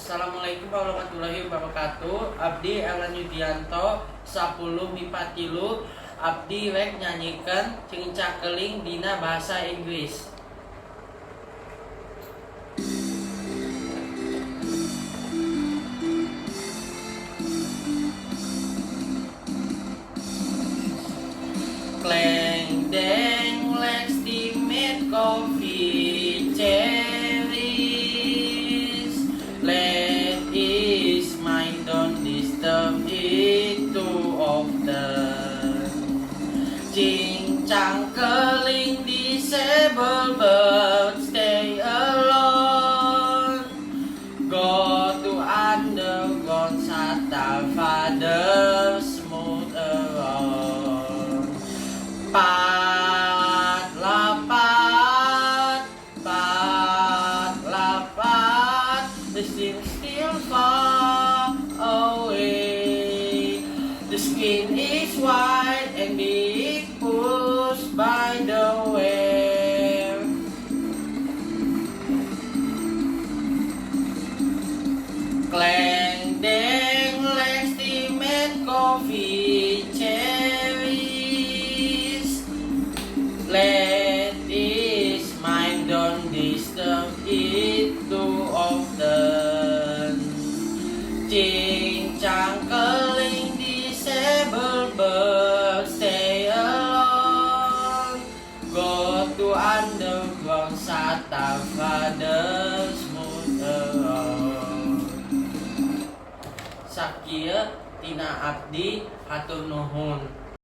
Assalamualaikum warahmatullahi wabarakatuh. Abdi Erlan Yudianto 10 MIPA 3. Abdi rek nyanyikan cingca keling dina bahasa Inggris. Kleng deng let's make coffee cherries. Let is mine, don't disturb it too often. Cincang keling disabled bird stay alone. Go to underground sata father smooth around. Pat lapat, the still far away. The skin is white and big pushed by the wave. Clang dang let's make coffee cherries. Let is mine, don't disturb it too often. Cincang keling disabled bird stay alone. Go to underground sata father smooth around. Sakieu tina abdi hatur nuhun.